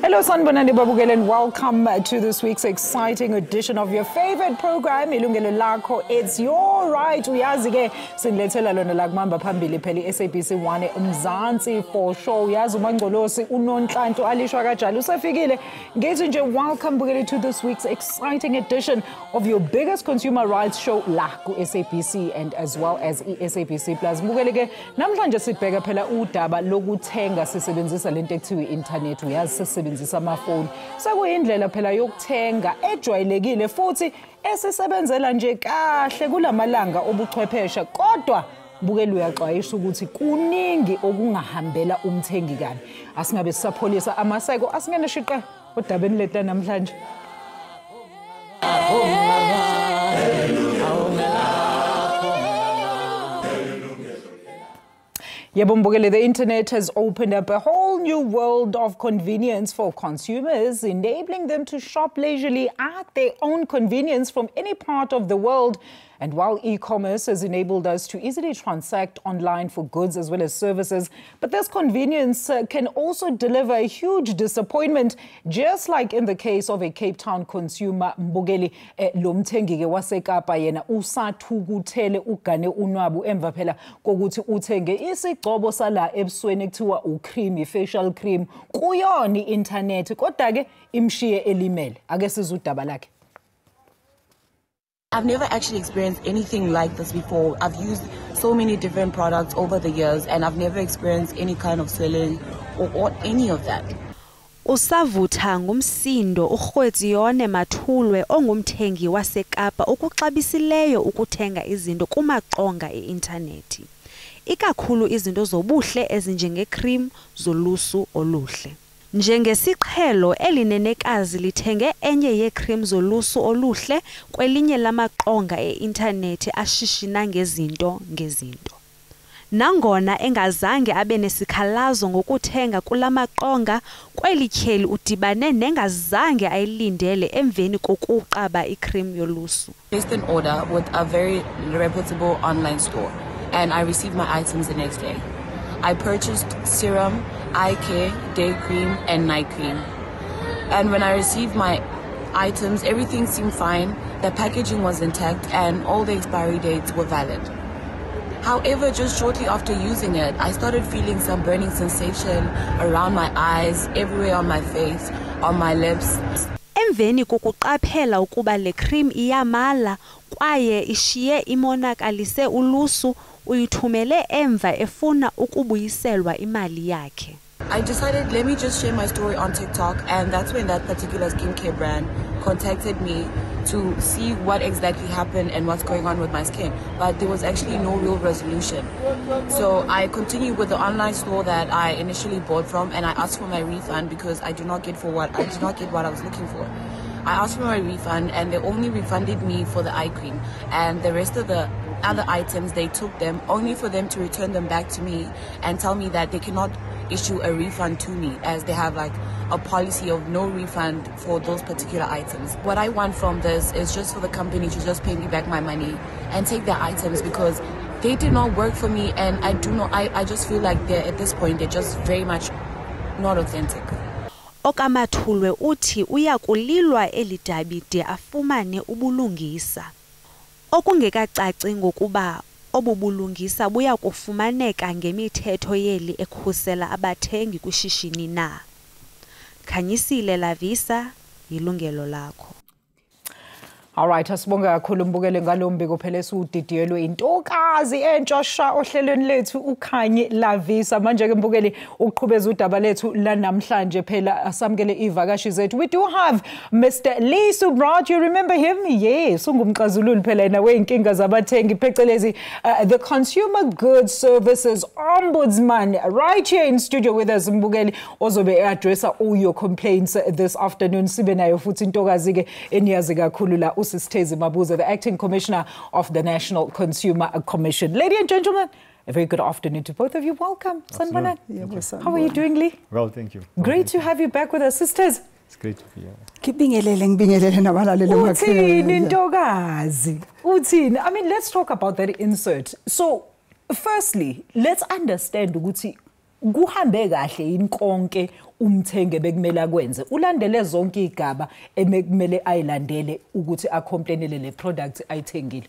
Hello, Sanibonani Babukele, and welcome to this week's exciting edition of your favorite program, Ilungelo Lakho. It's your right. Uyazi ke sinilethela lona la kumamba phambili phela iSABC 1 Mzansi for show. Uyazi uMangcolosi uNonhlanhla alishwa kanjalo usefikile. Ngithi nje welcome Bukele to this week's exciting edition of your biggest consumer rights show la ku SABC and as well as SABC Plus. Bukele ke namhlanje sibheka phela udaba lokuthenga sisebenzisa lento ekuthiwa internet. Uyazi sisebenzisa amafoni sekuyindlela phela yokuthenga ejwayelekile futhi esisebenzela nje kahle kulamalanga obuchwepheshe, kodwa Bukele uyaxwayisa ukuthi kuningi okungahambela umthengi kabi. Asingabe sisapholisa amaseko, asingene shiqe odabeni lethu namhlanje. Bukele, the internet has opened up a whole new world of convenience for consumers, enabling them to shop leisurely at their own convenience from any part of the world. And while e-commerce has enabled us to easily transact online for goods as well as services, but this convenience can also deliver a huge disappointment, just like in the case of a Cape Town consumer, Bukele, lo mthengi ke waseKapa yena usathukuthele ugane unwabu emva phela kokuthi uthenge isigcobo sala ebusweni ekuthiwa ucream, facial cream kuyona i-internet, kodwa ke imshiye elimele. Ake sizwe udaba lakhe. I've never actually experienced anything like this before. I've used so many different products over the years and I've never experienced any kind of swelling or any of that. Usavutha ngumsindo uGqwedziyone Mathulwe ongumthengi waseKapa ukuxabisileyo ukuthenga izinto kumaqonga e-internet. Ikakhulu izinto zobuhle ezinjenge-cream zolusu oluhle. Njengesiqhelo elinenekazi lithenge enye ye-cream zolusu oluhle kwelinye lamaqonga e-internet ashishina ngezinto. Nangona engazange abe nesikhalazo ngokuthenga kulamaqonga, kwelityheli udibane nengazange ayilindele emveni kokuqaba i-cream yolusu. Placed an order with a very reputable online store and I received my items the next day. I purchased serum, eye care, day cream and night cream. And when I received my items, everything seemed fine, the packaging was intact and all the expiry dates were valid. However, just shortly after using it, I started feeling some burning sensation around my eyes, everywhere on my face, on my lips. Emveni kokuqaphela ukuba le cream iyamala kwaye ishiye imonakalise ulusu, uyithumele emva efuna ukubuyiselwa imali yakhe. I decided, let me just share my story on TikTok, and that's when that particular skincare brand contacted me to see what exactly happened and what's going on with my skin. But there was actually no real resolution. So I continued with the online store that I initially bought from, and I asked for my refund because I did not get what I was looking for. I asked for my refund and they only refunded me for the eye cream, and the rest of the other items, they took them only for them to return them back to me and tell me that they cannot issue a refund to me as they have like a policy of no refund for those particular items. What I want from this is just for the company to just pay me back my money and take the items because they did not work for me, and I just feel like at this point they're just very much not authentic. Okamathulwe uthi uyakulilwa elidabi de afumane ubulungisa. Okungekacaci ngokuba obubulungisa buya kufumaneka ngemithetho yeli ekhusela abathengi kwishishini na. Khanyisile Lavisa, Ilungelo Lakho. All right, asibonga kakhulu mbukele ngalombiko phela esudidiyelwe intokazi entshosha ohlelweni lethu uKhanye Lavisa. Manje ke mbukeli uqhubeza udaba lethu la namhlanje phela asamkele ivakashi zethu. We do have Mr. Lee Subrat. You remember him? Yes, ungumxazululi phela yena weinkinga zabathengi phecelezi the Consumer Goods Services Ombudsman right here in studio with us mbukeli ozobe addressa all your complaints this afternoon. Sibe nayo futhi intokazi ke eniyazi kakhulu la Sithezi Mabuza, the Acting Commissioner of the National Consumer Commission. Ladies and gentlemen, a very good afternoon to both of you. Welcome, Sanbonani. How are you doing, Lee? Well, thank you. Great to have you back with us, sisters. It's great to be here. Uthini. I mean, let's talk about that insert. So, firstly, let's understand ukuthi kuhambe kahle inkonke umthenge bekumele akwenze ulandele zonke igaba emekumele ayilandele ukuthi acomplainele le product ayithengile.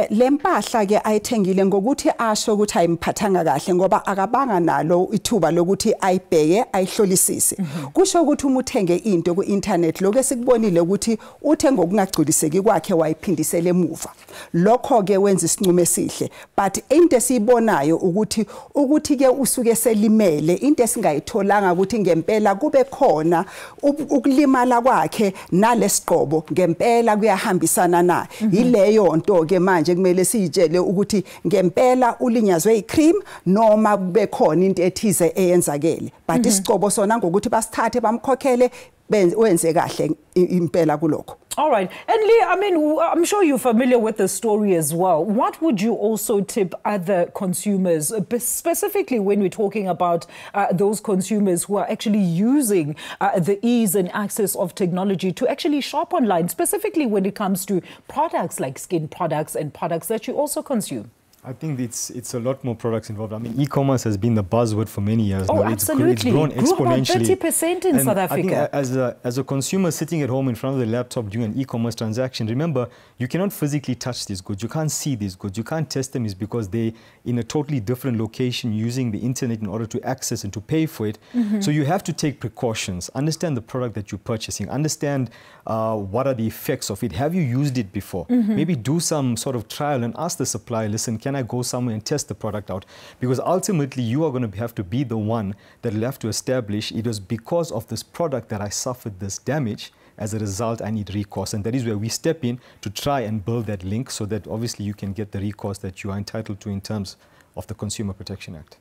Lempahla ke ayithengile ngokuthi asho ukuthi ayimphathanga kahle ngoba akabanga nalo ithuba lokuthi ayibheke ayihlolisise. Kusho ukuthi uma uthenge into ku internet lokho esikubonile ukuthi uthenga okungagculiseki kwakhe wayiphindisela emuva. Lokho ke wenza isinqumo esihle, but into esibonayo ukuthi ke usuke selimele into esingayitholanga ukuthi ngempela kube khona ukulimala kwakhe nalesiqobo ngempela kuyahambisana na. Yileyo nto ke manje kumele siyitshele ukuthi ngempela ulinyazwe icream noma kube khona into ethize eyenzakele, but isiqobo sona ngokuthi basithathe bamkhokhele wenze kahle impela kulokho. All right. And Lee, I mean, I'm sure you're familiar with the story as well. What would you also tip other consumers, specifically when we're talking about those consumers who are actually using the ease and access of technology to actually shop online, specifically when it comes to products like skin products and products that you also consume? I think it's a lot more products involved. I mean, e-commerce has been the buzzword for many years now. Absolutely. It's grown exponentially. About 30% in South Africa. I think as a consumer sitting at home in front of the laptop doing an e-commerce transaction, remember, you cannot physically touch these goods. You can't see these goods. You can't test them. It's because they're in a totally different location using the internet in order to access and to pay for it. So you have to take precautions. Understand the product that you're purchasing. Understand what are the effects of it. Have you used it before? Maybe do some sort of trial and ask the supplier, listen, can I go somewhere and test the product out? Because ultimately you are going to have to be the one that will have to establish it was because of this product that I suffered this damage. As a result, I need recourse. And that is where we step in to try and build that link so that obviously you can get the recourse that you are entitled to in terms of the Consumer Protection Act.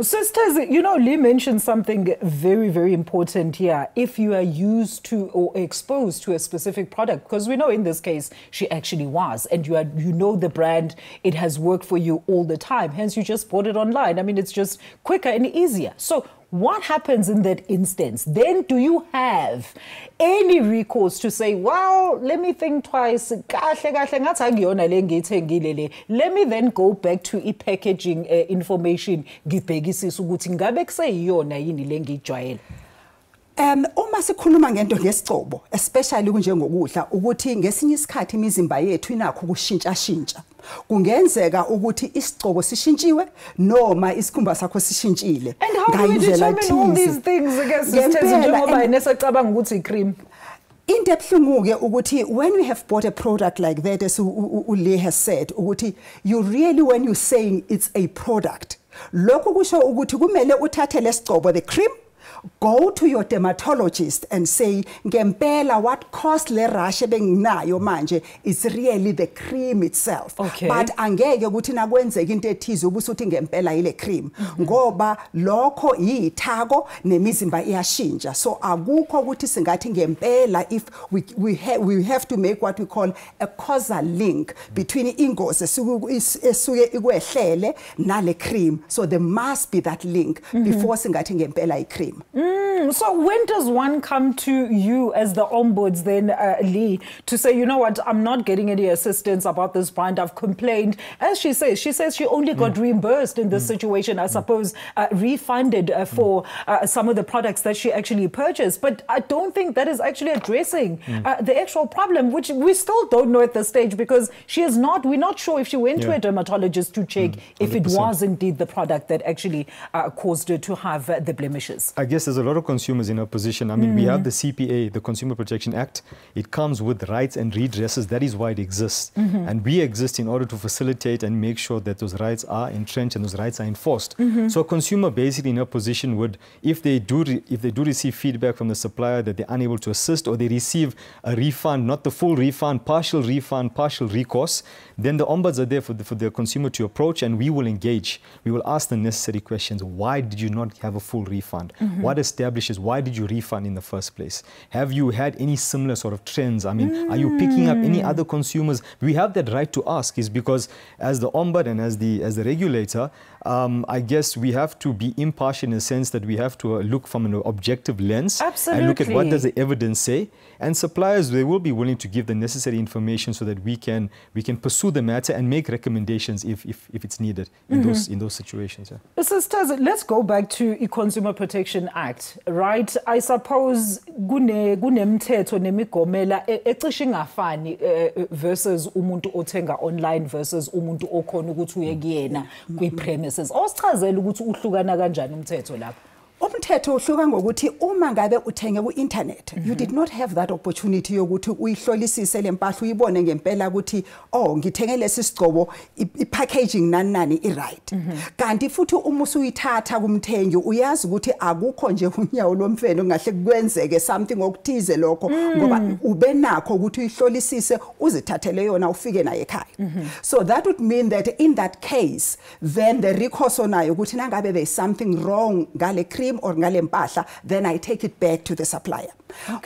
Sisters, you know, Lee mentioned something very, very important here. If you are used to or exposed to a specific product, because we know in this case, she actually was, and you know the brand, it has worked for you all the time. Hence, you just bought it online. I mean, it's just quicker and easier. So what happens in that instance? Then do you have any recourse to say, well, let me think twice. Let me then go back to e-packaging information. Uma sikhuluma ngento ngesicobo, especially kunjengokudla ukuthi ngesinye isikhathi imizimba yethu inakho ukushintsha. Kungenzeka ukuthi isicobo sishintshiwe noma isikhumba sakho sishintshile. And how do we determine all these things against njengoba nesacabanga ukuthi icream? Into ebhlungu-ke ukuthi when we have bought a product like that, as Lee has said, ukuthi you really, when you're saying it's a product, lokho kusho ukuthi kumele uthathe lesicobo, the cream, go to your dermatologist and say, ngempela, what caused le rash ebenginayo manje is really the cream itself. Okay. But angeke ukuthi nakwenzeka into ethize ubusuthi ngempela ile cream. Ngoba lokho yithako nemizimba iyashintsha. So akukho ukuthi singathi ngempela if we have to make what we call a causal link between ingozi esuke ikwehlele nale cream. So there must be that link before singathi ngempela i-cream. So when does one come to you as the ombuds then, Lee, to say, you know what, I'm not getting any assistance about this brand, I've complained. As she says she only got reimbursed in this situation, I suppose, refunded for some of the products that she actually purchased. But I don't think that is actually addressing the actual problem, which we still don't know at this stage because we're not sure if she went to a dermatologist to check if it was indeed the product that actually caused her to have the blemishes. I guess there's a lot of consumers in a position. I mean, we have the CPA, the Consumer Protection Act. It comes with rights and redresses. That is why it exists. And we exist in order to facilitate and make sure that those rights are entrenched and those rights are enforced. So a consumer basically in a position would, if they do receive feedback from the supplier that they're unable to assist, or they receive a refund, not the full refund, partial recourse, then the ombuds are there for the consumer to approach, and we will engage. We will ask the necessary questions. Why did you not have a full refund? What establishes why did you refund in the first place? Have you had any similar sort of trends? I mean, are you picking up any other consumers? We have that right to ask, is because as the ombud and as the regulator, I guess we have to be impartial in the sense that we have to look from an objective lens. Absolutely. And look at what does the evidence say. And suppliers, they will be willing to give the necessary information so that we can pursue the matter and make recommendations if it's needed in those situations. Yeah. Sisters, let's go back to the Consumer Protection Act, right? I suppose kunemthetho nemigomela ecishe ingafani versus umuntu othenga online versus umuntu okhona ukuthi uye kuyena kwi-premises. Osichazela ukuthi uhlukana kanjani umthetho lapha? Umthetho uhluka ngokuthi uma ngabe uthenge ku-internet, you did not have that opportunity yokuthi uyihlolisise lempahla uyibone ngempela ukuthi ngithenge lesi sigcobo i-packaging nani i-right. Kanti futhi uma usuyithatha kumthengi uyazi ukuthi akukho nje unyawo lomfene ngahle kwenzeke something okuthize lokho ngoba ube nakho ukuthi uyihlolisise uzithathele yona ufike naye ekhaya. So that would mean that in that case then the recourse onayo ukuthi nangabe there is something wrong ngale cream or ngale mpahla, then I take it back to the supplier.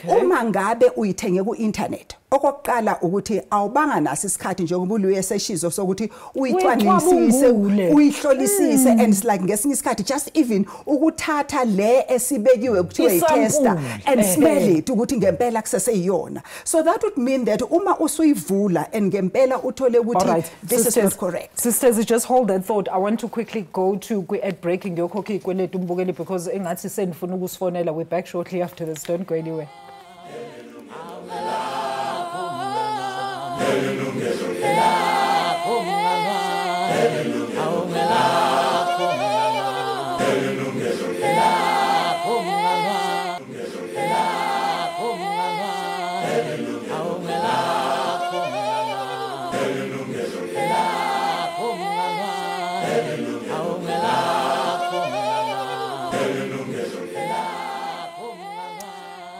Uma ngabe uyithenge ku-internet, okokuqala ukuthi awubanga naso isikhathi njengoba uluye seshizo sokuthi uyicwanisise uyihlolisise, and it's like ngesinye isikhathi just even ukuthatha le esibekiwe kuthiwa i-tester and smell it ukuthi ngempela kuseseyiyona. So that would mean that uma usuyivula and ngempela uthole ukuthi this is not correct. Sisters, just hold that thought. I want to quickly go to ad breaking yokhokhi kweletu mbukeli because engathi senifuna ukusifonela. We're back shortly after this. Don't go anywhere.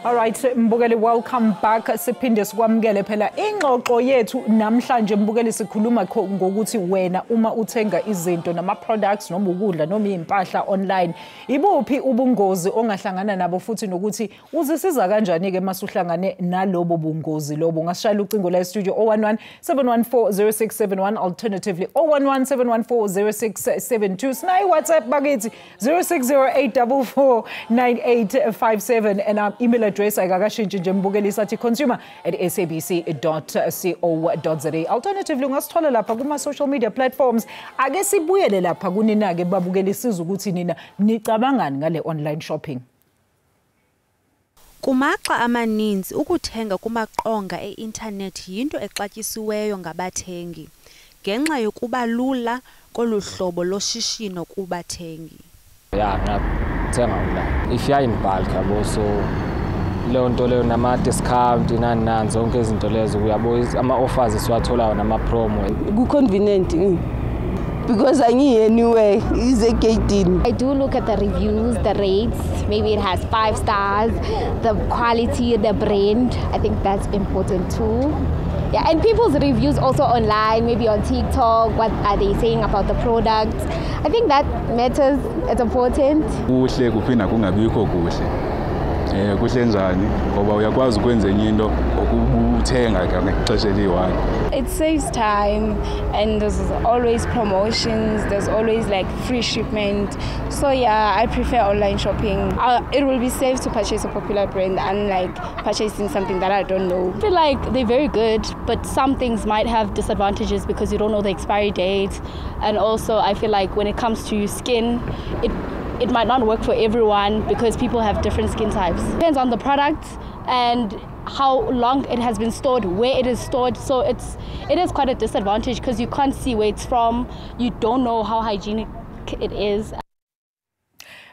All right, Mbukeli, welcome back. Siphinde sikwamukele phela ingxoxo yethu namhlanje. Mbukeli, sikhuluma ngokuthi wena uma uthenga izinto nama products noma ukudla noma impahla online, ibuphi ubungozi ongahlangana nabo futhi nokuthi uzisiza kanjani ke masuhlangane nalobo bungozi lobo. Ngasishaya ucingo la studio 011 714 0671, alternatively 011 714 0672. Sinayi WhatsApp bakithi 0608449857 and our email address ayikakashintshi nje Mbukeli sathi consumer@sabc.co.za. Alternatively ungasithola lapha kuma social media platforms. Ake sibuyele lapha kunina ke babukeli siza ukuthi nina nicabangani ngale online shopping. Kumaxa amaninzi ukuthenga kumaqonga e-internet yinto exatyisiweyo ngabathengi ngenxa yokuba lula koluhlobo loshishino kubathengi. Yeah, ngathenga online. If you are in bulk also leyo nto leyo nama discount nani zonke izinto lezo uyabo ama offers siwatholayo nama promo. Ku convenient because I need anywhere is a gating. I do look at the reviews, the rates, maybe it has 5 stars, the quality, the brand. I think that's important too. Yeah, and people's reviews also online, maybe on TikTok, what are they saying about the products? I think that matters, it's important. Kuhle kuphinda kungabikho kuhle. Kuhle njani ngoba uyakwazi ukwenza enye into okubuthenga ngexesha eliyi-1. It saves time and there's always promotions, there's always like free shipment. So yeah, I prefer online shopping. It will be safe to purchase a popular brand unlike purchasing something that I don't know. I feel like they're very good, but some things might have disadvantages because you don't know the expiry date. And also I feel like when it comes to skin, it might not work for everyone because people have different skin types. Depends on the product and how long it has been stored, where it is stored. So it is quite a disadvantage because you can't see where it's from. You don't know how hygienic it is.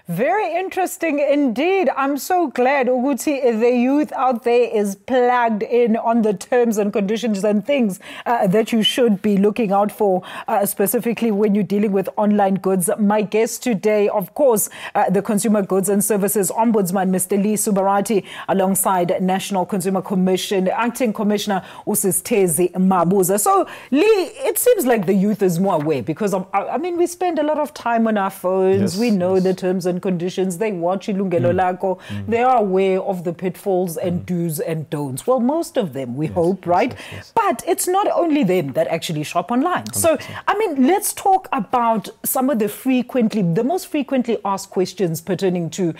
Very interesting indeed. I'm so glad Uguti, the youth out there is plugged in on the terms and conditions and things that you should be looking out for, specifically when you're dealing with online goods. My guest today, of course, the Consumer Goods and Services Ombudsman, Mr. Lee Subarati, alongside National Consumer Commission, Acting Commissioner Usisithezi Mabuza. So, Lee, it seems like the youth is more aware because, I mean, we spend a lot of time on our phones. Yes, we know the terms and conditions. They watch Ilungelo Lakho. They are aware of the pitfalls and do's and don'ts. Well, most of them, we hope, right? Yes. But it's not only them that actually shop online. 100%. So, I mean, let's talk about some of the most frequently asked questions pertaining to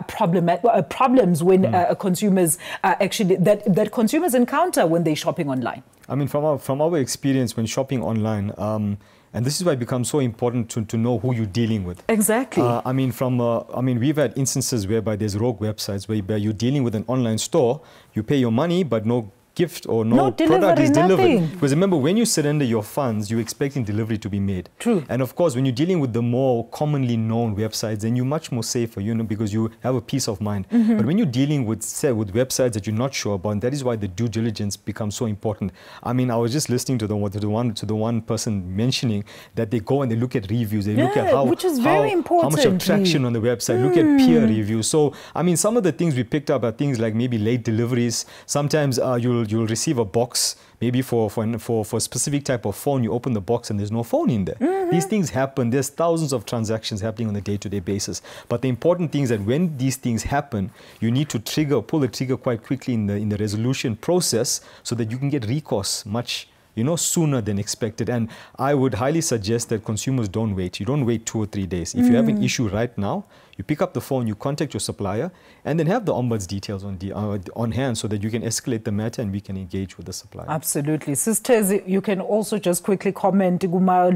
problems when consumers that consumers encounter when they're shopping online. I mean, from our experience when shopping online, and this is why it becomes so important to know who you're dealing with. Exactly. I mean, we've had instances whereby there's rogue websites where you're dealing with an online store, you pay your money, but no gift or no product is delivered. Because remember, when you surrender your funds, you're expecting delivery to be made. True. And of course, when you're dealing with the more commonly known websites, then you're much more safer, because you have a peace of mind. But when you're dealing with websites that you're not sure about, that is why the due diligence becomes so important. I mean, I was just listening to the one person mentioning that they go and they look at reviews, they look at how much attraction on the website, look at peer reviews. So, I mean, some of the things we picked up are things like maybe late deliveries. Sometimes you'll receive a box, maybe for a specific type of phone. You open the box and there's no phone in there. These things happen. There's thousands of transactions happening on a day-to-day basis. But the important thing is that when these things happen, you need to pull the trigger quite quickly in the resolution process so that you can get recourse much sooner than expected. And I would highly suggest that consumers don't wait. You don't wait 2 or 3 days. If you have an issue right now, you pick up the phone, you contact your supplier, and then have the Ombuds details on hand so that you can escalate the matter and we can engage with the supplier. Absolutely. Sisters, you can also just quickly comment kuma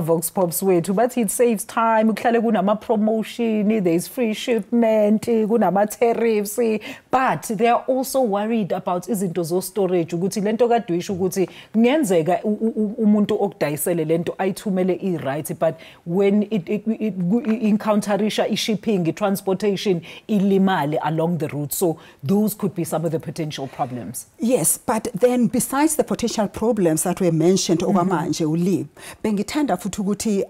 Vox Pops wethu, but it saves time. Kuhlale kunama promotion, there's free shipment, kunama tariffs, but they are also worried about izinto zo storage ukuthi lento kade uyisho ukuthi kungenzeka umuntu okudayisele lento ayithumele i-right, but when it encounterisha i-shipping, transportation, ilimali along the route. So those could be some of the potential problems. Yes, but then besides the potential problems that were mentioned okwamanje uli, bengithanda futhi ukuthi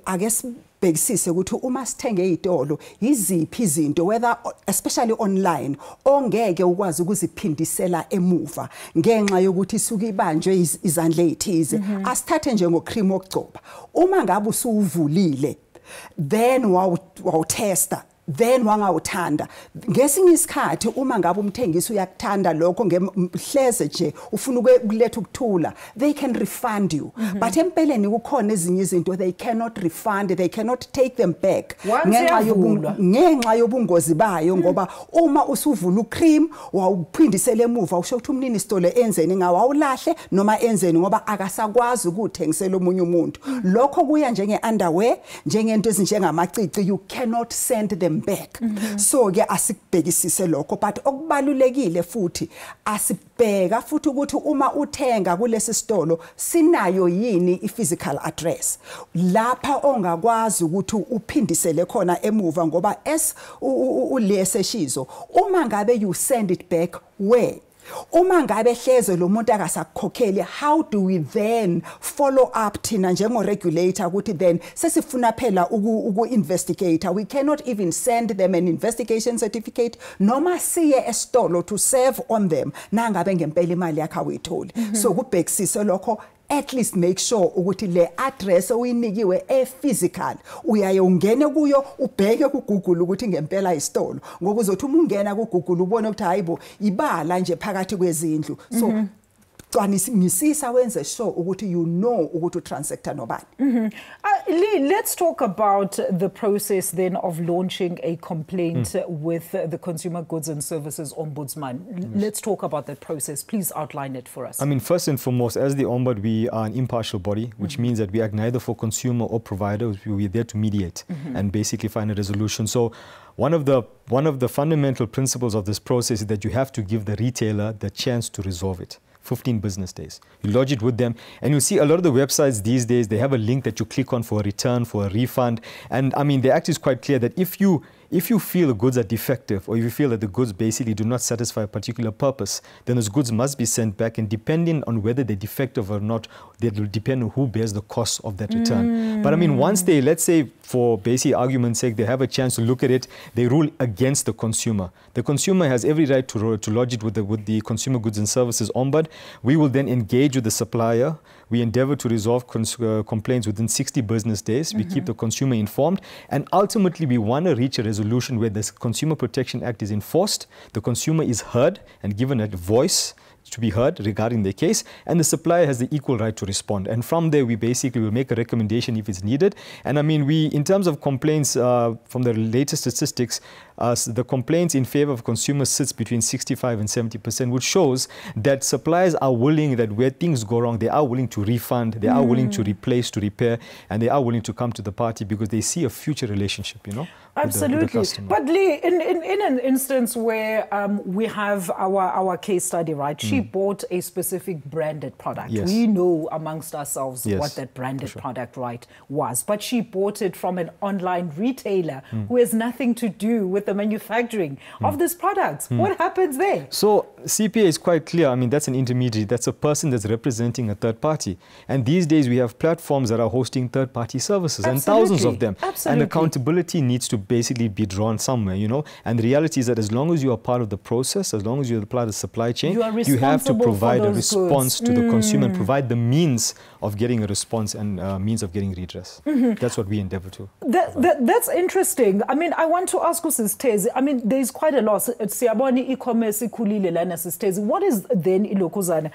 bekisise ukuthi uma sithenge izitolo yiziphi izinto, whether especially online, ongeke ukwazi ukuziphindisela emuva ngenxa yokuthi isuke ibanjwe izandla ezithize. Asithathe nje ngocream okugcoba. Uma ngabe usuvulile, then wawutesta, then wangawuthanda. Ngesinye isikhathi uma ngabe umthengisi uyakuthanda lokho ngehleze nje ufuna ukuletha ukuthula, they can refund you. But empeleni kukhona ezinye izinto they cannot refund, they cannot take them back ngenxa yobungozi bayo, ngoba uma usuvula ucream wawuphindisela emuva usho ukuthi umnini isitolo enzeni ngawawulahle noma enzeni ngoba akasakwazi ukuthengisela omunye umuntu. Lokho kuya njenge underwear, njengento ezinjengamacici, you cannot send them back. So ke asikubhekisise lokho, but okubalulekile futhi asibheka futhi ukuthi uma uthenga kulesi sitolo sinayo yini i-physical address lapha ongakwazi ukuthi uphindisele khona emuva, ngoba uleseshizo uma ngabe you send it back where, uma ngabe hleze lo muntu akasakukhokheli, how do we then follow up thina njengo regulator ukuthi then sesifuna phela uku-investigate? We cannot even send them an investigation certificate noma siye esitolo to serve on them nangabe ngempela imali yakhe awuyitholi. So kubhekisise lokho, at least make sure ukuthi le address oyinikiwe physical uyaye ungene kuyo ubheke ku Google ukuthi ngempela isitolo, ngoba uzothi uma ungena ku Google ubone ukuthi hayibo ibala nje phakathi kwezindlu. So ngisisa wenze sure ukuthi you know ukuthi transactor nobani. Lee, let's talk about the process then of launching a complaint with the Consumer Goods and Services Ombudsman. Let's talk about that process. Please outline it for us. I mean, first and foremost, as the Ombud, we are an impartial body, which means that we act neither for consumer or provider. We're there to mediate and basically find a resolution. So one of the fundamental principles of this process is that you have to give the retailer the chance to resolve it. 15 business days. You lodge it with them, and you'll see a lot of the websites these days, they have a link that you click on for a return, for a refund. And I mean, the act is quite clear that if you feel the goods are defective, or if you feel that the goods basically do not satisfy a particular purpose, then those goods must be sent back, and depending on whether they're defective or not, that will depend on who bears the cost of that return. But I mean, once they, let's say, for basic argument's sake, they have a chance to look at it, they rule against the consumer. The consumer has every right to lodge it with the Consumer Goods and Services Ombudsman. We will then engage with the supplier. We endeavor to resolve complaints within 60 business days. We keep the consumer informed, and ultimately we want to reach a resolution where the Consumer Protection Act is enforced, the consumer is heard and given a voice to be heard regarding their case, and the supplier has the equal right to respond. And from there, we basically will make a recommendation if it's needed. And I mean, in terms of complaints, from the latest statistics, the complaints in favor of consumers sits between 65 and 70%, which shows that suppliers are willing, that where things go wrong, they are willing to refund, they are willing to replace, to repair, and they are willing to come to the party because they see a future relationship, you know. Absolutely. With the customer. But Lee, in an instance where we have our case study, right? She bought a specific branded product. Yes. We know amongst ourselves Yes, what that branded product, right, was. But she bought it from an online retailer who has nothing to do with the manufacturing of these products. What happens there? So CPA is quite clear. I mean, that's an intermediary. That's a person that's representing a third party. And these days we have platforms that are hosting third-party services, and thousands of them. Absolutely. And accountability needs to basically be drawn somewhere, you know. And the reality is that as long as you are part of the process, as long as you're part of the supply chain, you have to provide a response to the consumer and provide the means of getting a response and means of getting redress. That's what we endeavor to. That's interesting. I mean, I want to ask uSisithezi, I mean, there's quite a lot. Siyabona e-commerce ikhulile lana Sisithezi. What is then ilokuzana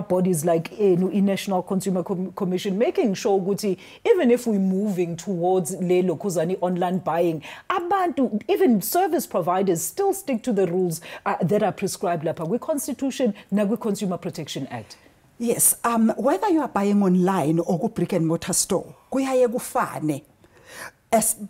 bodies like i-National Consumer Commission making sure ukuthi even if we're moving towards le lokuzana online buying, abantu, even service providers still stick to the rules that are prescribed lapha kwi-Constitution na kwi-Consumer Protection Act? Yes, whether you are buying online or go brick and mortar store, kuyaye kufane.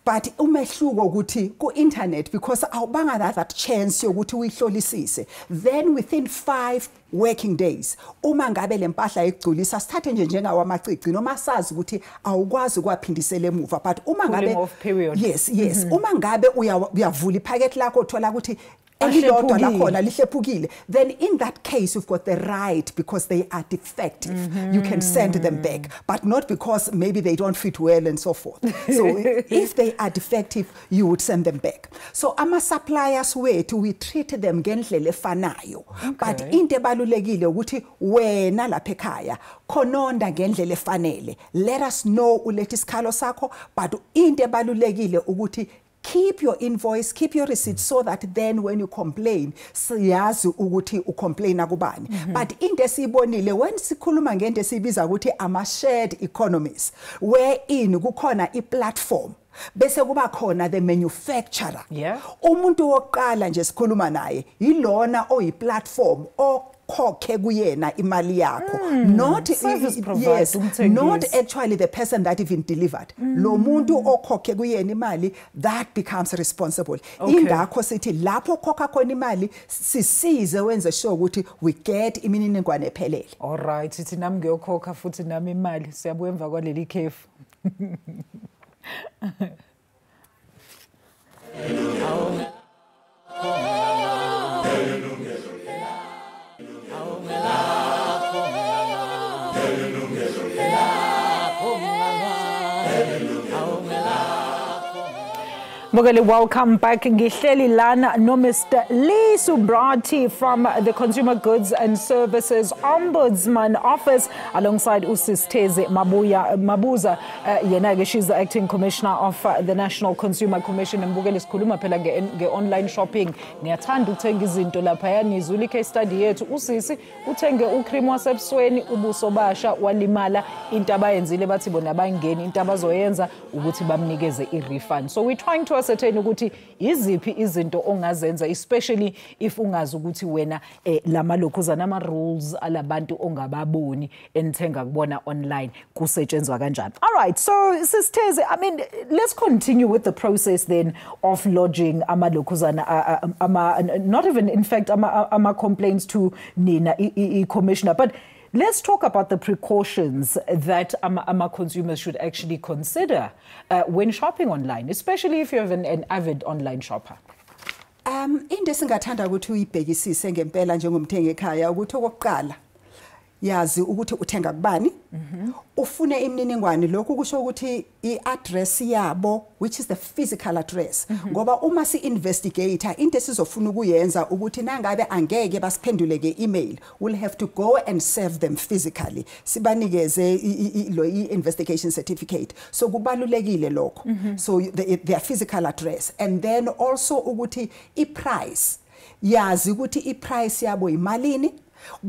But umehluko ukuthi ku internet, because awubanga that chance yokuthi uyihlolisise, then within 5 working days uma ngabe lempahla egculisa sithathe nje njengawamacici noma sazi ukuthi awukwazi ukwaphindisela emuva, but uma ngabe yes uma ngabe uyavula ipacket lakho uthola ukuthi elilodwa lakhona lihlephukile, then in that case you've got the right, because they are defective, you can send them back, but not because maybe they don't fit well and so forth. So if they are defective, you would send them back. So ama suppliers wethu, we treat them ngendlela efanayo, but into ebalulekile ukuthi wena lapha ekhaya khononda ngendlela efanele, let us know ulethi isikhalo sakho, but into ebalulekile ukuthi keep your invoice, keep your receipt, so that then when you complain, siyazi ukuthi ucomplaina kubani. But into esiyibonile when sikhuluma ngento esibiza ukuthi ama shared economies, wherein kukhona i-platform bese kuba khona the manufacturer. Umuntu wokuqala nje sikhuluma naye yilona oyi-platform khokhe kuyena imali yakho, not not actually the person that even delivered. Lo muntu okhokhe kuyena imali, that becomes responsible. Ingakho sithi lapho khokha khona imali sisize wenze sure ukuthi we get imininingwane ephelele. All right, sithi nami ngiyokhokha futhi nami imali. Siyabuya emva kwaleli khefu. Welcome back. Ngihleli lana no Mr. Lee Subrati from the Consumer Goods and Services Ombudsman Office, alongside uSisithezi Mabuza. She's the acting commissioner of the National Consumer Commission. Mbukele sikhuluma phela nge-online shopping. Niyathanda ukuthenga izinto lapha yanizula i-case study yethu. Usisi uthenge ucream wasebusweni, ubuso basha walimala, into abayenzile bathi bona bangeni, into abazoyenza ukuthi bamnikeze i-refund. So we're trying to ascertain ukuthi iziphi izinto ongazenza, especially if ungazi ukuthi wena lamalokhuzana ama-rules alabantu ongababoni enithenga kubona online kusetshenzwa kanjani. All right, so Sisitheze, I mean, let's continue with the process then of lodging amalokhuzana, not even in fact ama-complaints to Nina, Commissioner, but let's talk about the precautions that consumers should actually consider when shopping online, especially if you're an avid online shopper. Into esingathanda ukuthi uyibhekisise ngempela njengomthengi ekhaya ukuthi okokuqala yazi ukuthi uthenga kubani, ufune imininingwane, lokhu kusho ukuthi i-address yabo, which is the physical address, ngoba uma si-investigator into esizofuna ukuyenza ukuthi nangabe angeke basiphendule nge-email, we'll have to go and serve them physically, sibanikeze i-investigation certificate. So kubalulekile lokho, so their physical address, and then also ukuthi i-price, yazi ukuthi i-price yabo imalini,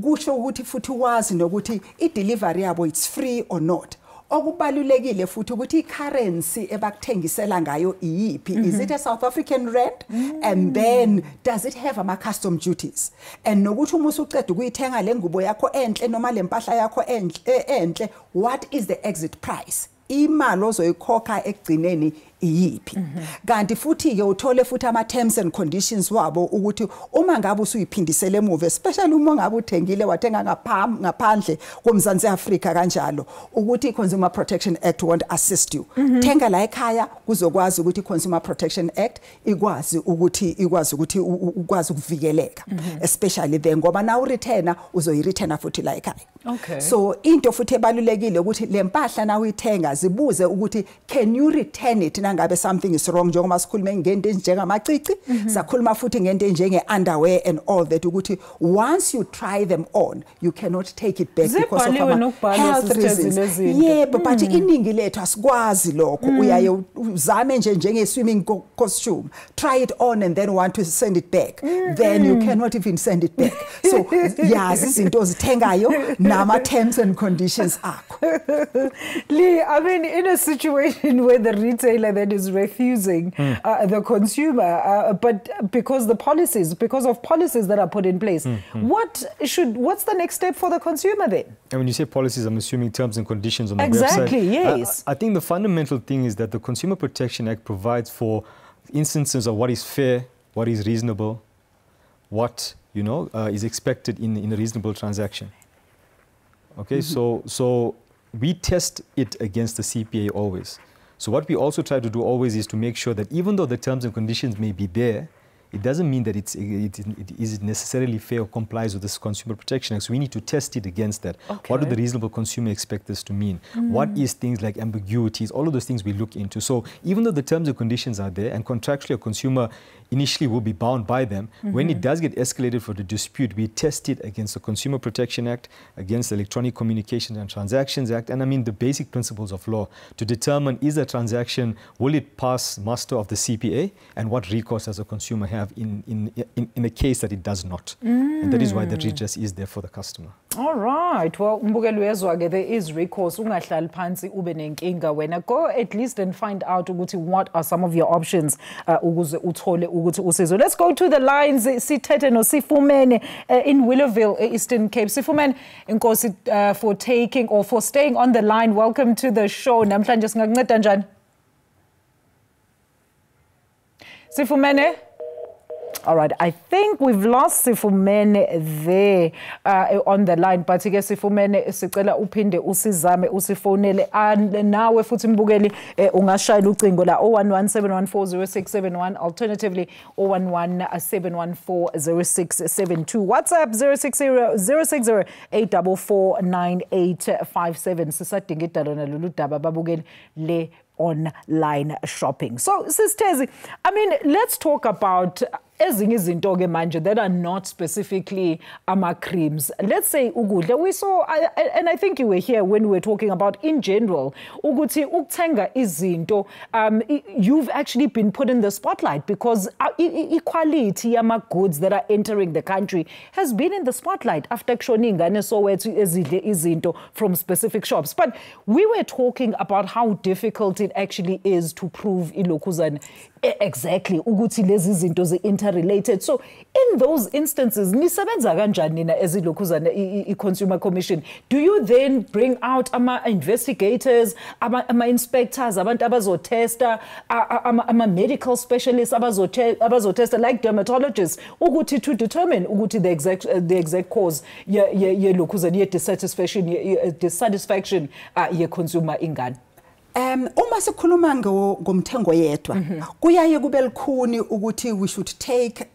kusho ukuthi futhi wazi nokuthi i-delivery yabo it's free or not. Okubalulekile futhi ukuthi i-currency ebakuthengisela ngayo iyiphi, is it a South African rand, and then does it have ama-custom duties, and nokuthi uma usuqeda ukuyithenga le ngubo yakho enhle noma le mpahla yakho enhle, what is the exit price, imali ozoyikhokha ekugcineni iyiphi. Kanti futhi ke uthole futhi ama terms and conditions wabo ukuthi uma ngabe usuyiphindisele emuva, especially uma ngabe uthengile wathenga ngaphandle koMzansi Afrika kanjalo, ukuthi Consumer Protection Act won't assist you. Thenga la ekhaya kuzokwazi ukuthi Consumer Protection Act ikwazi ukwazi ukuvikeleka, especially then ngoba na ureturna uzoyireturna futhi la ekhaya. Okay. So into futhi ebalulekile ukuthi le mpahla na uyithenga zibuze ukuthi can you return it nangabe something is wrong, njengoba sikhuluma ngento enjengamacici, sakhuluma futhi ngento enjenge-underwear and all that, ukuthi once you try them on you cannot take it back because of health reasons. Yebo, but iningi lethu asikwazi lokho. Uyaye uzame njenge-swimming costume, try it on and then want to send it back, then you cannot even send it back. So yazi izinto ozithengayo nama terms and conditions akho. Lee, I mean, in a situation where the retailer that is refusing the consumer, but because of policies that are put in place, what's the next step for the consumer then? And when you say policies, I'm assuming terms and conditions on the website. Exactly, yes. I think the fundamental thing is that the Consumer Protection Act provides for instances of what is fair, what is reasonable, what is expected in a reasonable transaction. Okay, so we test it against the CPA always. So what we also try to do always is to make sure that even though the terms and conditions may be there, it doesn't mean that it is necessarily fair or complies with this Consumer Protection Act. So we need to test it against that. Okay. What do the reasonable consumer expect this to mean? What is things like ambiguities? All of those things we look into. So even though the terms and conditions are there and contractually a consumer initially will be bound by them, when it does get escalated for the dispute, we test it against the Consumer Protection Act, against the Electronic Communications and Transactions Act, and I mean the basic principles of law to determine is a transaction, will it pass muster of the CPA, and what recourse does a consumer have in a case that it does not. And that is why the redress is there for the customer. All right. Well, Mbukeli uyezwa-ke, there is recourse. Ungahlali phansi ube nenkinga wena. Go at least and find out what are some of your options ukuze uthole ukuthi usizo. Let's go to the lines. Sithethe noSifumene in Willowville, Eastern Cape. Sifumene, inkosi for taking or for staying on the line. Welcome to the show. Namhlanje singakunceda njani? Sifumene? All right, I think we've lost Sifumene there on the line, but ke Sifumene sicela uphinde usizame usifonele nawe futhi Mbukeli ungashayela ucingo la 0117140671, alternatively 0117140672, WhatsApp 060-844-9857. Sisadinga idalo nalolu daba babukeli le online shopping. So Sisitheze, I mean, let's talk about ezinye izinto ke manje that are not specifically creams. Let's say ukudla. We saw, and I think you were here when we were talking about in general, ukuthi ukuthenga izinto, you've actually been put in the spotlight because equality yama goods that are entering the country has been in the spotlight after kushona ingane Soweto ezidle izinto from specific shops. But we were talking about how difficult it actually is to prove ilokuzana exactly ukuthi lezi zinto ze interrelated. So in those instances nisebenza kanjani nina ezilokuzana i-Consumer Commission? Do you then bring out ama investigators, ama inspectors, abantu abazotesta, ama medical specialists abazotesta like dermatologists ukuthi to determine ukuthi the exact cause ye lokuzana ye dissatisfaction ye consumer ingane? Uma sikhuluma ngomthengo yedwa kuyaye kube likhuni ukuthi we should take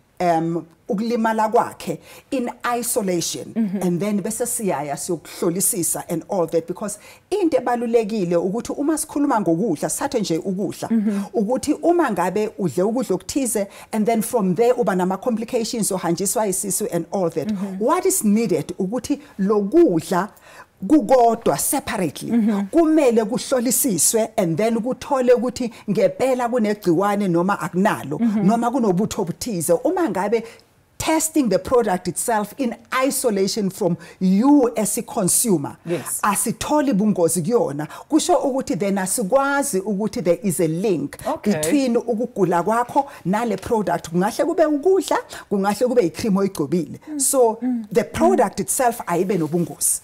ukulimala kwakhe in isolation and then bese siyaya siyokuhlolisisa and all that, because into ebalulekile ukuthi uma sikhuluma ngokudla sathe nje ukudla ukuthi uma ngabe udle ukudla okuthize and then from there uba nama complications ohanjiswa isisu and all that, what is needed ukuthi lokudla kukodwa separately kumele kuhlolisiswe and then kuthole ukuthi ngempela kunegciwane noma akunalo noma kunobutho obuthize. Uma ngabe testing the product itself in isolation from you as a consumer, asitholi bungozi kuyona, kusho ukuthi then asikwazi ukuthi there is a link between ukugula kwakho nale product. Kungahle kube ukudla, kungahle kube icream oyigcobile, so the product itself ayibe nobungozi.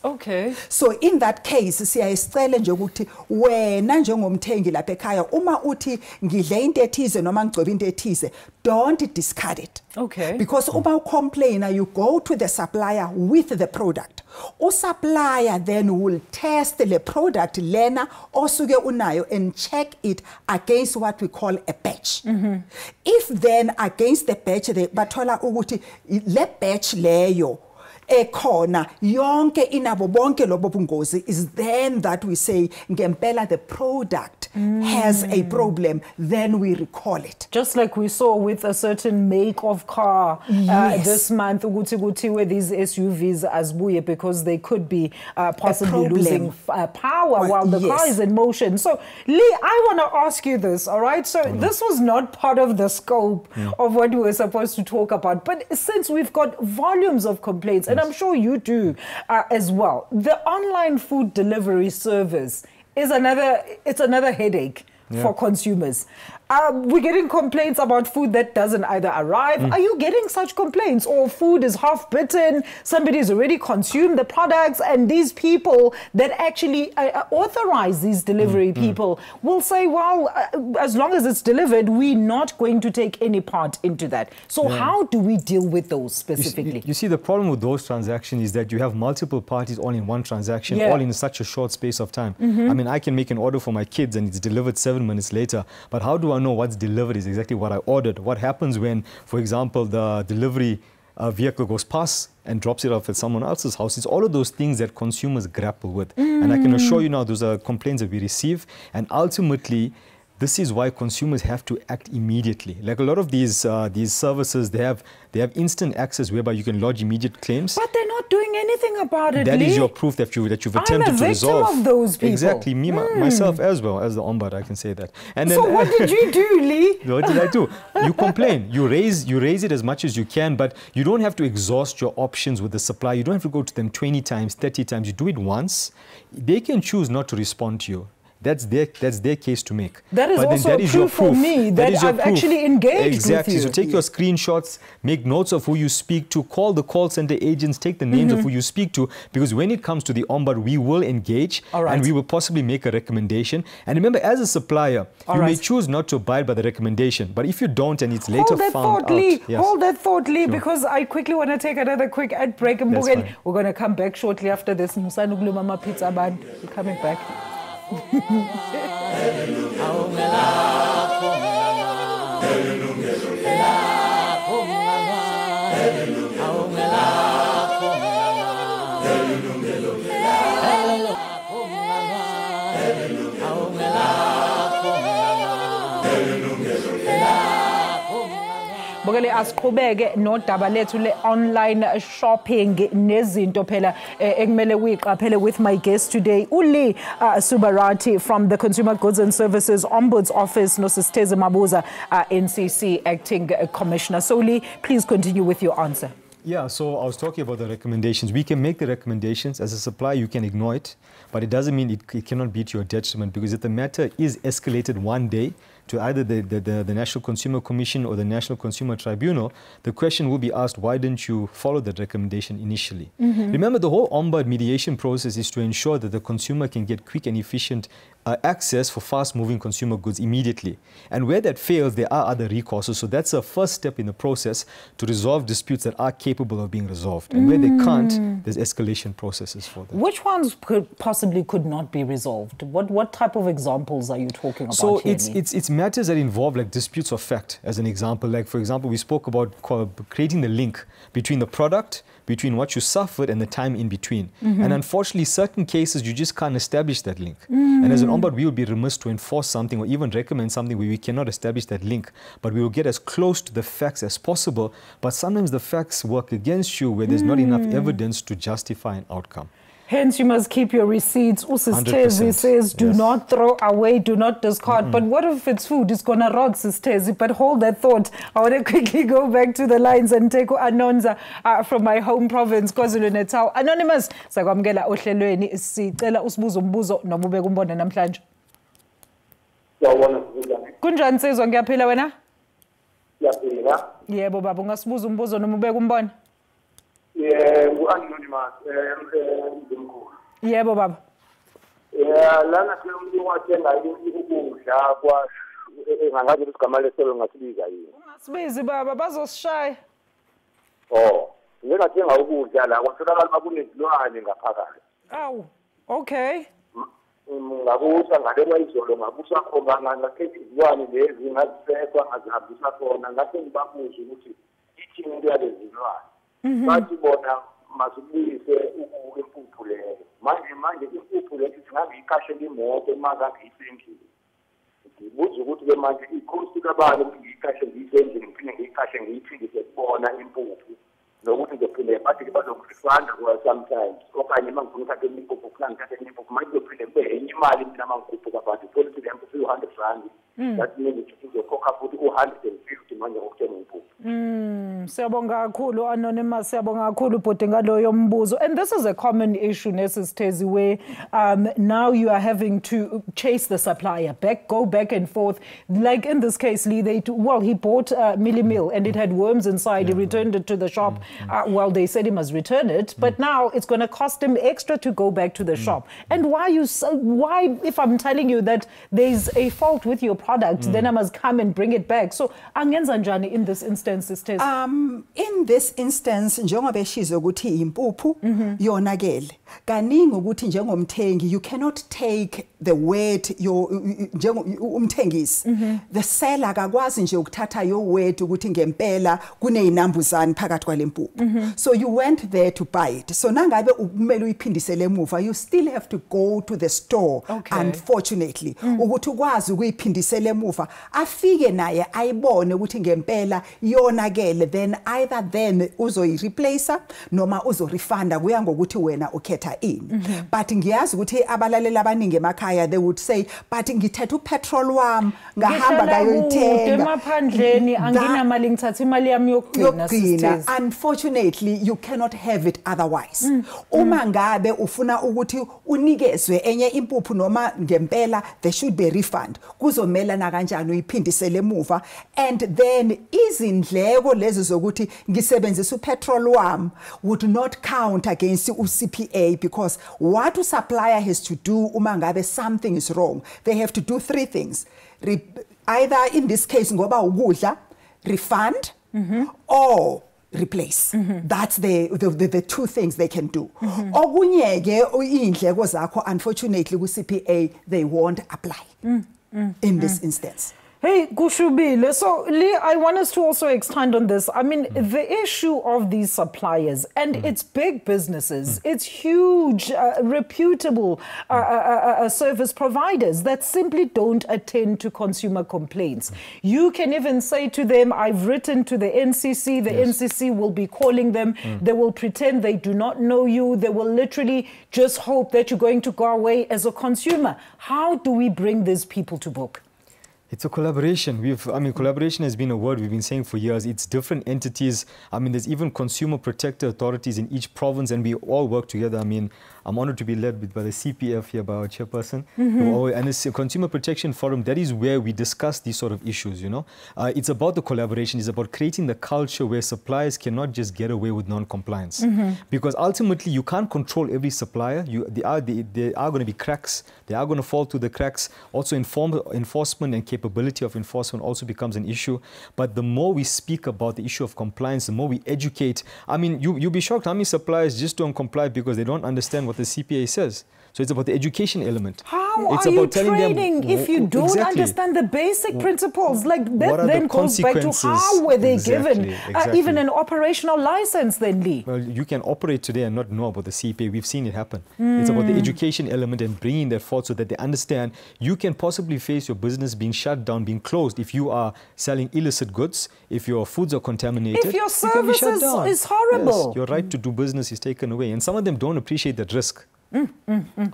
So in that case siyayicela nje ukuthi wena njengomthengi lapha ekhaya uma uthi ngidle into ethize noma ngigcobe into ethize, don't discard it. Because uba complain, you go to the supplier with the product. Supplier then will test the product lena osuke unayo and check it against what we call a batch. If then against the batch they bathola ukuthi le batch leyo ekhona yonke inabo bonke lobo bungozi, is then that we say ngempela the product has a problem, then we recall it. Just like we saw with a certain make of car this month, where these SUVs azbuye because they could be possibly losing power while the car is in motion. So Lee, I want to ask you this, all right? So this was not part of the scope of what we were supposed to talk about, but since we've got volumes of complaints, and I'm sure you do as well, the online food delivery service is another headache for consumers. We're getting complaints about food that doesn't either arrive. Are you getting such complaints? Or food is half bitten, somebody's already consumed the products, and these people that actually authorize these delivery people will say, well, as long as it's delivered, we're not going to take any part into that. So how do we deal with those specifically? You see, the problem with those transactions is that you have multiple parties all in one transaction, all in such a short space of time. I mean, I can make an order for my kids and it's delivered 7 minutes later, but how do I know what's delivered is exactly what I ordered? What happens when, for example, the delivery vehicle goes past and drops it off at someone else's house? It's all of those things that consumers grapple with. And I can assure you now, those are complaints that we receive. And ultimately, this is why consumers have to act immediately. Like a lot of these services, they have instant access whereby you can lodge immediate claims. But they're not doing anything about it, That Lee. is your proof that you've attempted to resolve. I'm a victim of those people. Exactly, me myself as well as the Ombud, I can say that. And so then, what did you do, Lee? What did I do? You complain. You raise it as much as you can, but you don't have to exhaust your options with the supplier. You don't have to go to them 20 times, 30 times. You do it once. They can choose not to respond to you. That's their case to make. That is also proof for me that I've actually engaged with you. So take your screenshots, make notes of who you speak to, call the call center agents, take the names of who you speak to, because when it comes to the Ombud, we will engage and we will possibly make a recommendation. And remember, as a supplier, you may choose not to abide by the recommendation, but if you don't and it's later found out... Hold that thought, Lee, because I quickly want to take another quick ad break. And we're going to come back shortly after this. Musanuglu Mama Pizza Band, we're coming back. bokele asiqhubeke nodaba lethu le online shopping nezinto phela ekumele uyiqaphele with my guest today Uli Subarati from the Consumer Goods and Services Ombuds Office, Nosistheze Mabuza, NCC Acting Commissioner. So Uli, please continue with your answer. Yeah, so I was talking about the recommendations. We can make the recommendations. As a supplier, you can ignore it, but it doesn't mean it cannot be to your detriment, because if the matter is escalated one day to either the National Consumer Commission or the National Consumer Tribunal, the question will be asked, why didn't you follow that recommendation initially? Remember, the whole Ombud mediation process is to ensure that the consumer can get quick and efficient access for fast-moving consumer goods immediately. And where that fails, there are other recourses. So that's a first step in the process to resolve disputes that are capable of being resolved. And where they can't, there's escalation processes for them. Which ones possibly could not be resolved? What type of examples are you talking about? So it's matters that involve like disputes of fact, as an example. Like, for example, we spoke about creating the link between the product, between what you suffered and the time in between. And unfortunately, certain cases, you just can't establish that link. And as an Ombud, we will be remiss to enforce something or even recommend something where we cannot establish that link. But we will get as close to the facts as possible. But sometimes the facts work against you where there's not enough evidence to justify an outcome. Hence, you must keep your receipts. Usistezi says, do not throw away, do not discard. But what if it's food? It's going to rot, Sistezi. But hold that thought. I want to quickly go back to the lines and take Anonza from my home province, KwaZulu-Natal. Anonymous, sakwamukela ohlelweni sicela usibuzo umbuzo nobubeka umbona namhlanje. Kunjani sizwa, ngiyaphila wena? Ngiyaphila. Yebo baba, ungasibuza umbuzo noma ubeka umbona? Anonymous, Mkhulu. Yebo baba. Lana ke umuntu wathenga ukudla kwa engangazi isigama leselo ngasibiza yini. Ungasibizi baba, bazosishaya. Oh, ngingathenga ukudla la kwatholakala bakunezilwane ngaphakathi. Awu, okay. Ngabusa ngalekwa izolo ngabusa khona ngakhetha izilwane lezi ngazisekwa ngazihambisa khona ngase ngibabuza ukuthi ithini into yalezi zilwane. Bathi bona masibuyise impuphu leyo. Manje impuphu leyo singangiyikashela imoto mangangiyisendlini. Ngibuza ukuthi ke manje ikhosi kabani ngiyikashe ngiyisendlini ngiphinde ngiyikashe ngiyiphindise kubona impuphu. Nokuthi ngiphinde bathi bazongifanda kwa sometimes. Okanye mangifuna ukuthatha impuphu plan ngithathe impuphu manje ngiphinde kube enye imali mina mangikuphu kabantu policy le impuphu 100 rand. That means uzokhokha futhi 150 manje ngokuthenga impuphu. Siyabonga kakhulu Anonymous, siyabonga kakhulu bhuti ngaloyo mbuzo. And this is a common issue, Nesisthezi, where now you are having to chase the supplier go back and forth. Like in this case, Lee, he bought Millie Meal and it had worms inside. He returned it to the shop. Well, they said he must return it, but now it's going to cost him extra to go back to the shop. And why, if I'm telling you that there's a fault with your product, then I must come and bring it back. So, angenza njani in this instance, Sisters? In this instance, njengoba eshizo ukuthi impuphu yonakele. Kaningi ukuthi njengomthengi you cannot take the word umthengisi. The seller akakwazi nje ukuthatha your word ukuthi ngempela kuneyinambuzane phakathi kwalempuphu. So you went there to buy it. So nangabe umele uyiphindisele emuva, you still have to go to the store, unfortunately, ukuthi ukwazi ukuyiphindisela emuva. Afike naye ayibone ukuthi ngempela yonakele, then either then uzoyireplacer noma uzorefunda kuya ngokuthi wena ukhetha ini. But ngiyazi ukuthi abalalela abaningi emakhaya they would say, but ngithethe upetrol wami ngahamba ngayoyithenga emaphandleni anginamali ngithatha imali yami yokugcina. Unfortunately, you cannot have it otherwise. Uma ngabe ufuna ukuthi unikezwe enye impuphu noma ngempela, there should be a refund. Kuzomelana kanjani uyiphindisele emuva, and then izindleko lezi zokuthi ngisebenzisa upetrol wami would not count against uCPA, because what a supplier has to do uma ngabe something is wrong, they have to do three things. Either in this case ngoba ukudla, refund or replace. That's the two things they can do. Okunyeke indleko zakho, unfortunately ku CPA they won't apply in this instance. Hey, Kushubile, so Lee, I want us to also expand on this. I mean, the issue of these suppliers, and it's big businesses, it's huge, reputable service providers that simply don't attend to consumer complaints. You can even say to them, I've written to the NCC, the NCC will be calling them, they will pretend they do not know you, they will literally just hope that you're going to go away as a consumer. How do we bring these people to book? It's a collaboration. Collaboration has been a word we've been saying for years. It's different entities. I mean, there's even consumer protector authorities in each province, and we all work together. I mean, I'm honored to be led by the CPF here, by our chairperson. And it's a Consumer Protection Forum. That is where we discuss these sort of issues, you know. It's about the collaboration. It's about creating the culture where suppliers cannot just get away with non-compliance. Because ultimately, you can't control every supplier. There are going to be cracks. They are going to fall through the cracks. Also, enforcement and capability of enforcement also becomes an issue. But the more we speak about the issue of compliance, the more we educate. I mean, you'll be shocked how many suppliers just don't comply because they don't understand what the CPA says. So it's about the education element. How it's are you about training them, if you don't understand the basic principles? Like that then goes back to how were they given even an operational license then, Lee? Well, you can operate today and not know about the CPA. We've seen it happen. It's about the education element and bringing that forth so that they understand you can possibly face your business being shut down, being closed if you are selling illicit goods, if your foods are contaminated. If your service is horrible. Yes, your right to do business is taken away. And some of them don't appreciate that risk. We're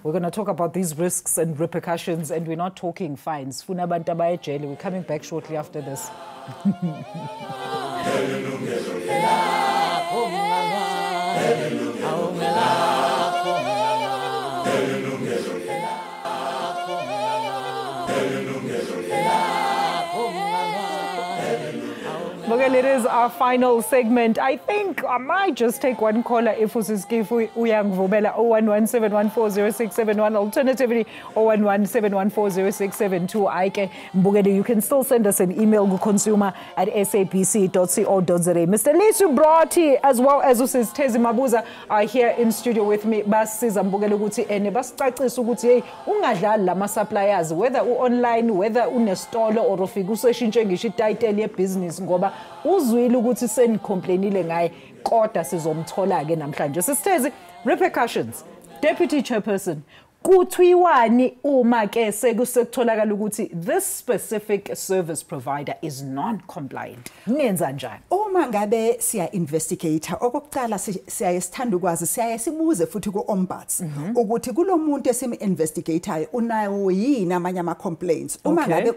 going to talk about these risks and repercussions, and we're not talking fines. We're coming back shortly after this. Okay, it is our final segment. I think I might just take one caller if usiskifu uyangivumela 011-714-0671, alternatively 011-714-0672. Aike Mbugeli, you can still send us an email to consumer@sabc.co.za. Mr. Lisu Brati as well as Tezi Mabuza are here in studio with me. Basiza Mbugeli ukuthi ene basicacisa ukuthi hey ungadlali lama suppliers whether online whether unestolo or ufika useshintshe ngisho ititle ye business ngoba uzwile ukuthi senicomplainile ngaye kodwa sizomthola ke namhlanje. Sisithezi repercussions. Deputy Chairperson, kuthiwani uma ke sekutholakala ukuthi this specific service provider is non-compliant? Nenza njani? Uma ngabe siya investigator okokuqala siyayesithanda ukwazi siyaye futhi ku-ombuds ukuthi kulomuntu esim-investigator unayo yini amanye ama-complaints. Uma ngabe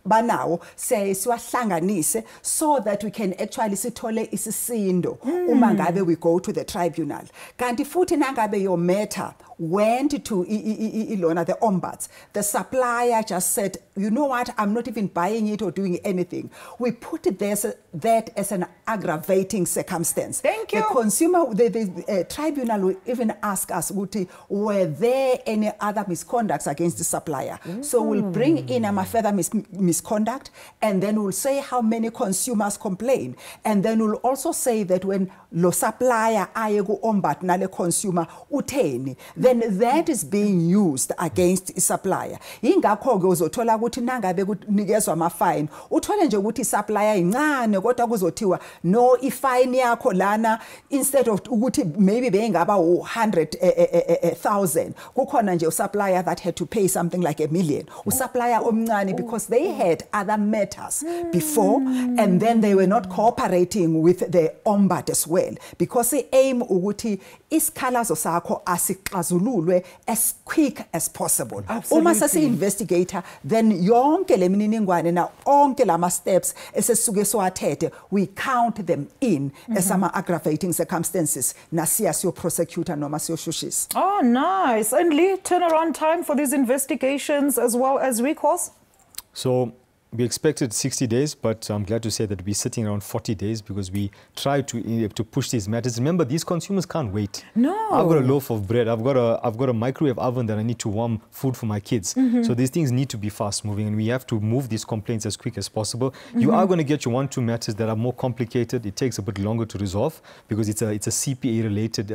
banawo siwahlanganise so that we can actually sithole isisindo uma ngabe we go to the tribunal. Kanti futhi nangabe your matter went to Ilona, the ombuds, the supplier just said, you know what, I'm not even buying it or doing anything. We put it there, that as an aggravating circumstance. Thank you. The consumer, the tribunal will even ask us, were there any other misconducts against the supplier? So we'll bring in a further misconduct, and then we'll say how many consumers complain. And then we'll also say that when lo supplier ayegu ombud nale consumer uteni, then that is being used against the supplier. Ingakho ke uzothola ukuthi nangabe kunikezwa ama fine, uthole nje ukuthi supplier incane kodwa kuzothiwa no ifine yakho lana instead of ukuthi maybe bengaba 100,000 kukhona nje supplier that had to pay something like $1 million. Supplier omncane because they had other matters before and then they were not cooperating with the ombud as well because the aim ukuthi isikhalazo sakho asixazululwe as quick as possible. Uma sesi-investigator, then yonke le mininingwane na onke lama steps esesisuke swathethe, we count them in as some aggravating circumstances nasiya siyo-prosecutor noma siyoshushisa. Oh, nice. And Lee, turnaround time for these investigations as well as recourse? So we expected 60 days, but I'm glad to say that we're sitting around 40 days because we try to push these matters. Remember, these consumers can't wait. No. I've got a loaf of bread. I've got a microwave oven that I need to warm food for my kids. So these things need to be fast moving, and we have to move these complaints as quick as possible. You are going to get your 1-2 matters that are more complicated. It takes a bit longer to resolve because it's a CPA related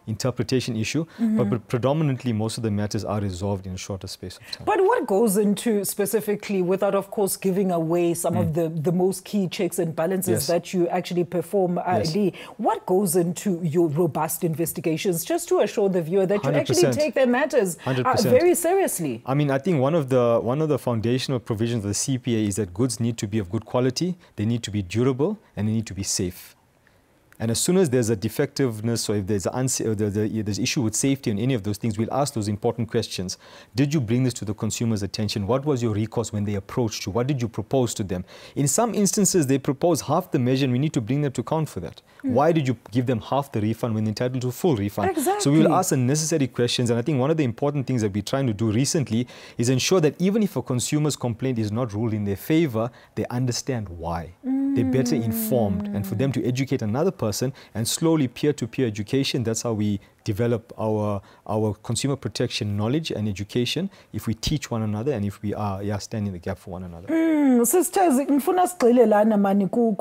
interpretation issue. But predominantly, most of the matters are resolved in a shorter space of time. But what goes into specifically without, of course, course, giving away some of the most key checks and balances that you actually perform, Lee. What goes into your robust investigations just to assure the viewer that you actually take their matters very seriously? I mean, I think one of the foundational provisions of the CPA is that goods need to be of good quality, they need to be durable, and they need to be safe. And as soon as there's a defectiveness or if there's there's issue with safety and any of those things, we'll ask those important questions. Did you bring this to the consumer's attention? What was your recourse when they approached you? What did you propose to them? In some instances, they propose half the measure and we need to bring them to account for that. Why did you give them half the refund when they're entitled to full refund? Exactly. So we will ask the necessary questions. And I think one of the important things that we're trying to do recently is ensure that even if a consumer's complaint is not ruled in their favor, they understand why. They're better informed, and for them to educate another person and slowly peer-to-peer education, that's how we develop our consumer protection knowledge and education, if we teach one another and if we are standing the gap for one another. Sisters, ngifuna sigxile lana mani ku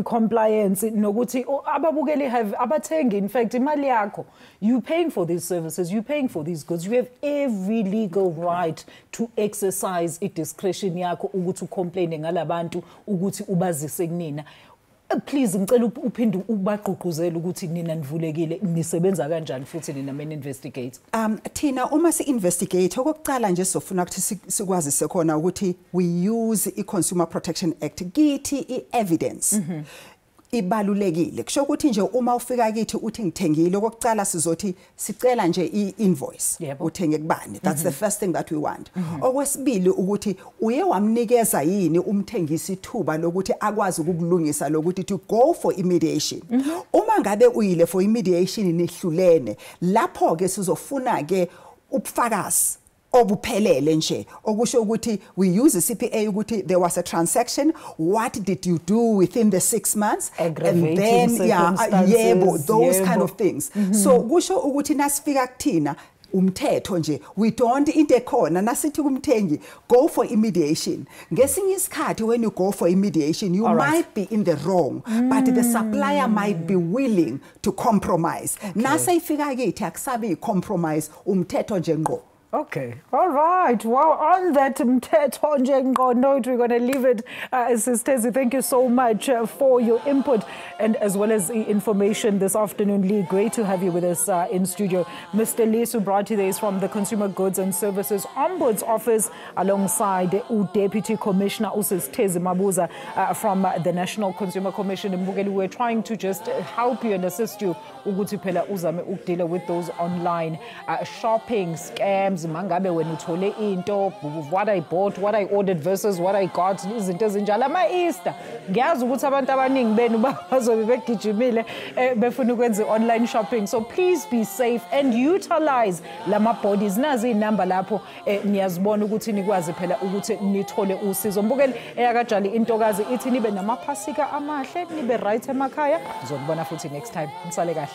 compliance nokuthi ababukeli have abathengi, in fact imali yakho, you paying for these services, you paying for these goods, you have every legal right to exercise discretion yakho ukuthi ucomplain ngalabantu ukuthi ubazise kunina. Please ngicela uphinde ubagqugquzela ukuthi nina nivulekile nisebenza kanjani futhi nina men investigate. Thina uma si investigate okokucala nje sofuna ukuthi sikwazi sekhona ukuthi we use i-Consumer Protection Act kithi i-evidence. Ibalulekile kusho ukuthi nje uma ufika kithi uthi ngithengile okokucala sizothi sicela nje i-invoice uthenge kubani. That's the first thing that we want. Okwesibili ukuthi uye wamnikeza yini umthengisi ithuba lokuthi akwazi ukukulungisa lokuthi to go for mediation. Uma ngabe uyile for mediation nihlulene, lapho ke sizofuna ke ubufakazi obuphelele nje okusho ukuthi we use the CPA ukuthi there was a transaction, what did you do within the 6 months, and then those kind of things. So kusho ukuthi nasifika kuthina umthetho nje, we don't into ekhona nasithi kumthengi go for mediation. Ngesinye isikhathi when you go for mediation you might be in the wrong, but the supplier might be willing to compromise. Nasa ifika kithi akusabe compromise, umthetho nje ngqo. Okay, all right. Well, on that note, we're going to leave it. Sisters, thank you so much for your input and as well as the information this afternoon. Lee, great to have you with us in studio. Mr. Lee Subrati is from the Consumer Goods and Services Ombuds Office alongside Deputy Commissioner Sisters Mabuza from the National Consumer Commission in Mbugeli. We're trying to just help you and assist you deal with those online shopping scams. Mangabe when uthole into what I bought, what I ordered versus what I got, izinto ezinjalo ama-Easter. Ngiyazi ukuthi abantu abaningi benu bazobe begijimile befuna ukwenza online shopping. So please be safe and utilize lama bodies. Nazi inamba lapho niyazibona ukuthi nikwazi phela ukuthi nithole usizo. Mbukeli eyakajali intokazi ithi nibe namaphasika amahle, nibe right emakhaya. Ngizokubona futhi next time. Nisale kahle.